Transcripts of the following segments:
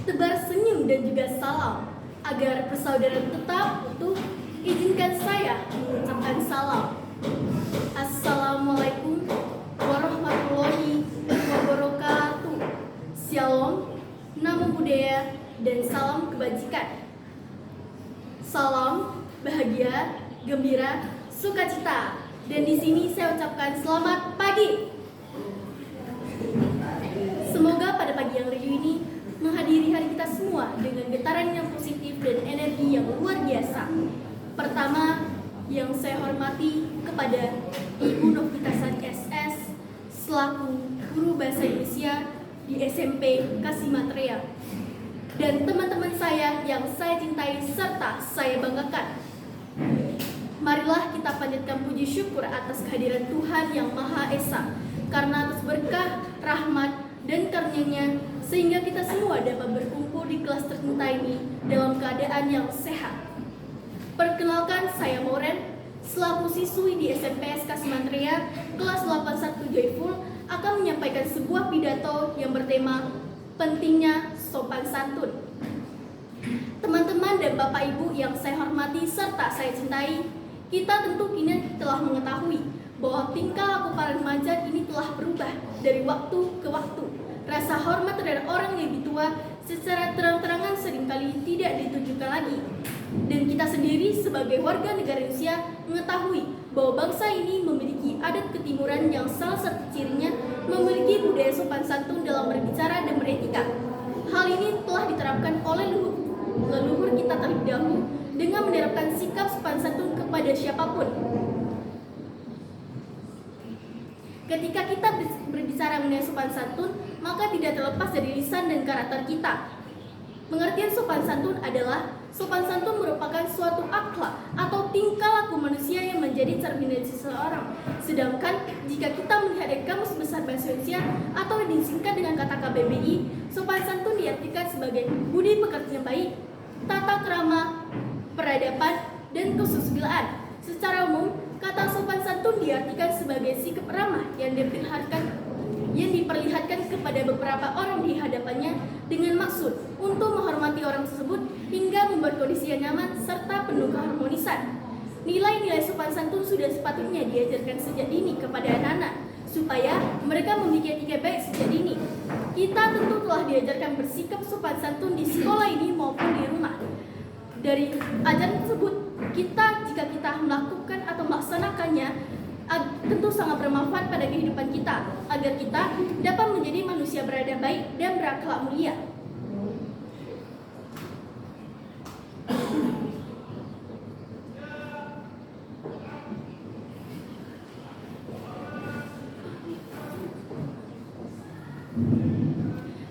tebar senyum dan juga salam. Agar persaudaraan tetap utuh, izinkan saya mengucapkan salam. Assalamualaikum warahmatullahi wabarakatuh. Shalom, namo buddhaya, dan salam kebajikan. Salam bahagia, gembira, sukacita. Dan di sini saya ucapkan selamat pagi. Semoga pada pagi yang riuh ini menghadiri hari kita semua dengan getaran yang positif dan energi yang luar biasa. Pertama, yang saya hormati kepada Ibu Novitasari SS selaku guru bahasa Indonesia di SMP Kasimatria, dan teman-teman saya yang saya cintai serta saya banggakan. Marilah kita panjatkan puji syukur atas kehadiran Tuhan Yang Maha Esa, karena atas berkah, rahmat, dan karunia-Nya sehingga kita semua dapat berkumpul di kelas tercinta ini dalam keadaan yang sehat. Perkenalkan, saya Moren, selaku siswi di SMP Kasimatria kelas 81 Joyful, akan menyampaikan sebuah pidato yang bertema pentingnya sopan santun. Teman-teman dan Bapak Ibu yang saya hormati serta saya cintai, kita tentu kini telah mengetahui bahwa tingkah laku para remaja ini telah berubah dari waktu ke waktu. Rasa hormat terhadap orang yang lebih tua secara terang-terangan seringkali tidak ditunjukkan lagi. Dan kita sendiri sebagai warga negara Indonesia mengetahui bahwa bangsa ini memiliki adat ketimuran yang salah satu cirinya memiliki budaya sopan santun dalam berbicara dan beretika. Hal ini telah diterapkan oleh leluhur kita terlebih dahulu dengan menerapkan sikap sopan santun kepada siapapun. Ketika kita berbicara mengenai sopan santun, maka tidak terlepas dari lisan dan karakter kita. Pengertian sopan santun adalah sopan santun merupakan suatu akhlak atau tingkah laku manusia yang menjadi cermin dari seseorang. Sedangkan jika kita melihat dari Kamus Besar Bahasa Indonesia atau disingkat dengan kata KBBI, sopan santun diartikan sebagai budi pekerti yang baik, tata krama, peradaban, dan kesusilaan. Secara umum, kata sopan santun diartikan sebagai sikap ramah yang diperlihatkan kepada beberapa orang di hadapannya dengan maksud untuk menghormati orang tersebut hingga membuat kondisi yang nyaman serta penuh keharmonisan. Nilai-nilai sopan santun sudah sepatutnya diajarkan sejak dini kepada anak-anak supaya mereka memiliki etika baik sejak dini. Kita tentu telah diajarkan bersikap sopan santun di sekolah ini maupun di rumah. Dari ajaran tersebut, jika kita melakukan atau melaksanakannya, tentu sangat bermanfaat pada kehidupan kita, agar kita dapat menjadi manusia beradab baik dan berakhlak mulia.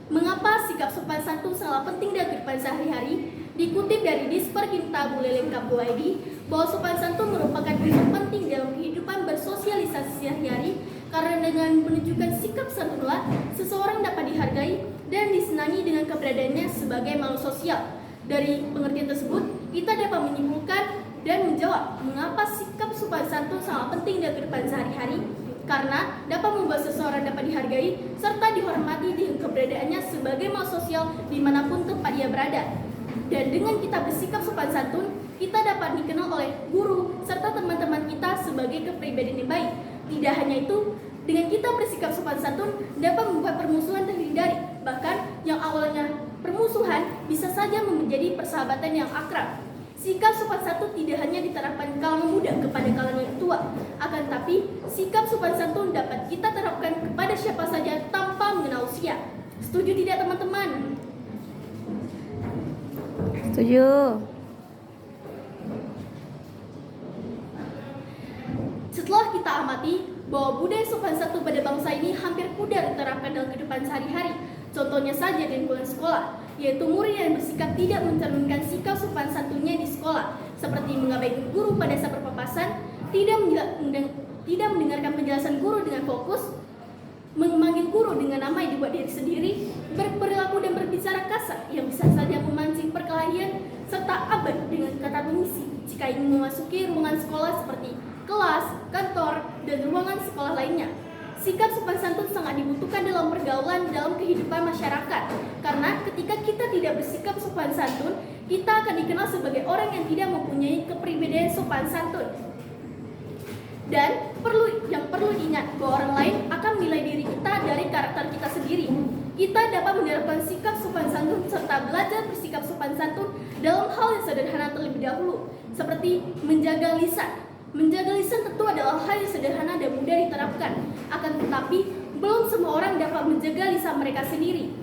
Mengapa sikap sopan santun sangat penting dalam kehidupan sehari-hari? Dikutip dari Disperkinta Buleleng Kapuid, bahwa sopan santun merupakan unsur penting dalam kehidupan bersosialisasi sehari-hari, karena dengan menunjukkan sikap santunlah seseorang dapat dihargai dan disenangi dengan keberadaannya sebagai makhluk sosial. Dari pengertian tersebut, kita dapat menyimpulkan dan menjawab mengapa sikap sopan santun sangat penting dalam kehidupan sehari-hari, karena dapat membuat seseorang dapat dihargai serta dihormati dengan keberadaannya sebagai makhluk sosial dimanapun tempat ia berada. Dan dengan kita bersikap sopan santun, kita dapat dikenal oleh guru serta teman-teman kita sebagai kepribadian yang baik. Tidak hanya itu, dengan kita bersikap sopan santun dapat membuat permusuhan terhindari. Bahkan yang awalnya permusuhan bisa saja menjadi persahabatan yang akrab. Sikap sopan santun tidak hanya diterapkan kalangan muda kepada kalangan tua, akan tapi sikap sopan santun dapat kita terapkan kepada siapa saja tanpa mengenal usia. Setuju tidak teman-teman? Setuju. Setelah kita amati bahwa budaya sopan santun pada bangsa ini hampir pudar diterapkan dalam kehidupan sehari-hari. Contohnya saja di lingkungan sekolah, yaitu murid yang bersikap tidak mencerminkan sikap sopan santunnya di sekolah, seperti mengabaikan guru pada saat berpapasan, tidak mendengarkan penjelasan guru dengan fokus, memanggil guru dengan nama yang dibuat diri sendiri, berperilaku dan berbicara kasar yang bisa saja memancing perkelahian, serta abai dengan kata permisi jika ingin memasuki ruangan sekolah seperti kelas, kantor, dan ruangan sekolah lainnya. Sikap sopan santun sangat dibutuhkan dalam pergaulan dalam kehidupan masyarakat, karena ketika ketika kita tidak bersikap sopan santun, kita akan dikenal sebagai orang yang tidak mempunyai kepribadian sopan santun. Dan yang perlu diingat bahwa orang lain akan menilai diri kita dari karakter kita sendiri. Kita dapat menerapkan sikap sopan santun serta belajar bersikap sopan santun dalam hal yang sederhana terlebih dahulu, seperti menjaga lisan. Menjaga lisan tentu adalah hal yang sederhana dan mudah diterapkan. Akan tetapi, belum semua orang dapat menjaga lisan mereka sendiri.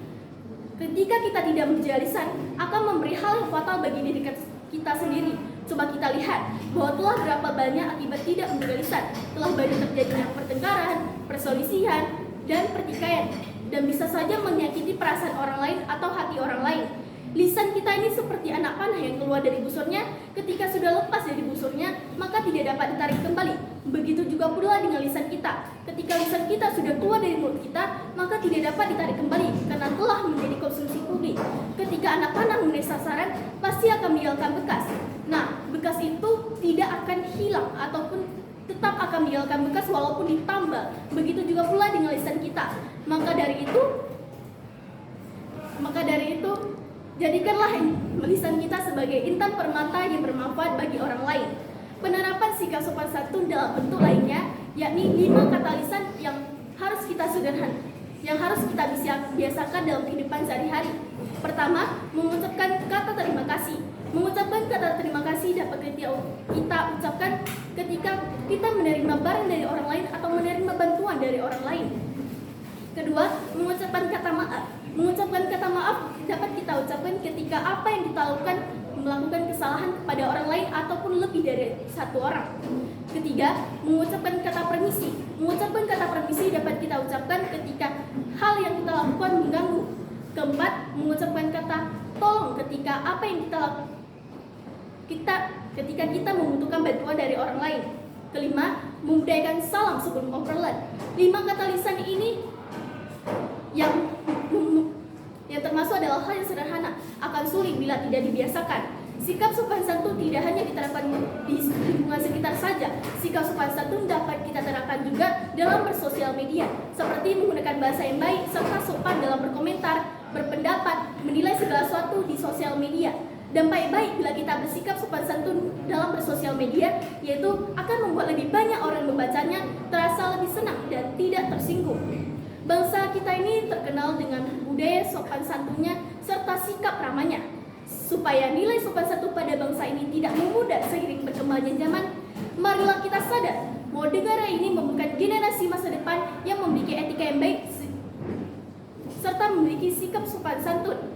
Ketika kita tidak menjaga lisan, akan memberi hal yang fatal bagi diri kita sendiri. Coba kita lihat bahwa telah berapa banyak akibat tidak menjaga lisan. Telah banyak terjadinya pertengkaran, perselisihan, dan pertikaian, dan bisa saja menyakiti perasaan orang lain atau hati orang lain. Lisan kita ini seperti anak panah yang keluar dari busurnya. Ketika sudah lepas dari busurnya, maka tidak dapat ditarik kembali. Begitu juga pula dengan lisan kita. Ketika lisan kita sudah keluar dari mulut kita, maka tidak dapat ditarik kembali karena telah menjadi konsumsi publik. Ketika anak panah mengenai sasaran, pasti akan meninggalkan bekas. Nah, bekas itu tidak akan hilang ataupun tetap akan meninggalkan bekas walaupun ditambal. Begitu juga pula dengan lisan kita. Maka dari itu jadikanlah lisan kita sebagai intan permata yang bermanfaat bagi orang lain. Penerapan sikap sopan santun dalam bentuk lainnya, yakni 5 kata lisan yang harus kita biasakan dalam kehidupan sehari-hari. Pertama, mengucapkan kata terima kasih. Mengucapkan kata terima kasih dapat kita ucapkan ketika kita menerima barang dari orang lain atau menerima bantuan dari orang lain. Kedua, mengucapkan kata maaf. Mengucapkan kata maaf dapat kita ucapkan ketika apa yang kita lakukan melakukan kesalahan kepada orang lain ataupun lebih dari satu orang. Ketiga, mengucapkan kata permisi. Mengucapkan kata permisi dapat kita ucapkan ketika hal yang kita lakukan mengganggu. Keempat, mengucapkan kata tolong ketika apa yang ketika kita membutuhkan bantuan dari orang lain. Kelima, membudayakan salam sebelum obrolan. 5 kata lisan ini yang termasuk adalah hal yang sederhana, akan sulit bila tidak dibiasakan. Sikap sopan santun tidak hanya diterapkan di lingkungan sekitar saja. Sikap sopan santun dapat kita terapkan juga dalam bersosial media, seperti menggunakan bahasa yang baik serta sopan dalam berkomentar, berpendapat, menilai segala sesuatu di sosial media. Dampak baik bila kita bersikap sopan santun dalam bersosial media, yaitu akan membuat lebih banyak orang membacanya terasa lebih senang dan tidak tersinggung. Bangsa kita ini terkenal dengan budaya sopan santunnya serta sikap ramahnya. Supaya nilai sopan santun pada bangsa ini tidak memudar seiring berkembangnya zaman, marilah kita sadar bahwa negara ini membuka generasi masa depan yang memiliki etika yang baik serta memiliki sikap sopan santun.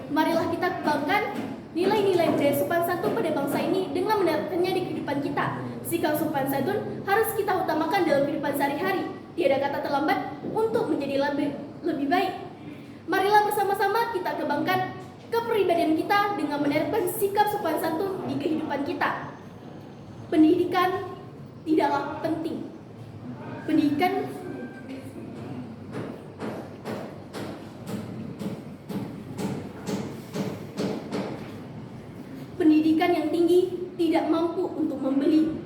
Marilah kita kembangkan nilai-nilai budaya sopan santun pada bangsa ini dengan menerapkannya di kehidupan kita. Sikap sopan santun harus kita utamakan dalam kehidupan sehari-hari. Tiada kata terlambat untuk menjadi lebih baik. Marilah bersama-sama kita kembangkan kepribadian kita dengan menerapkan sikap sopan santun di kehidupan kita. Pendidikan tidaklah penting. Pendidikan yang tinggi tidak mampu untuk membeli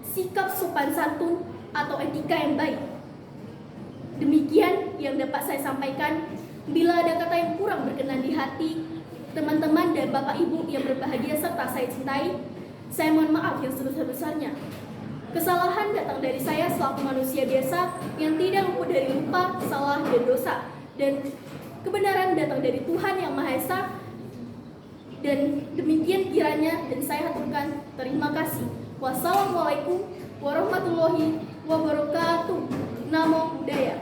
sikap sopan santun atau etika yang baik. Demikian yang dapat saya sampaikan. Bila ada kata yang kurang berkenan di hati teman-teman dan Bapak Ibu yang berbahagia serta saya cintai, saya mohon maaf yang sebesar-besarnya. Kesalahan datang dari saya selaku manusia biasa yang tidak luput dari lupa, salah, dan dosa. Dan kebenaran datang dari Tuhan yang Maha Esa. Dan demikian kiranya, dan saya haturkan terima kasih. Wassalamualaikum warahmatullahi wabarakatuh. Namo Buddhaya.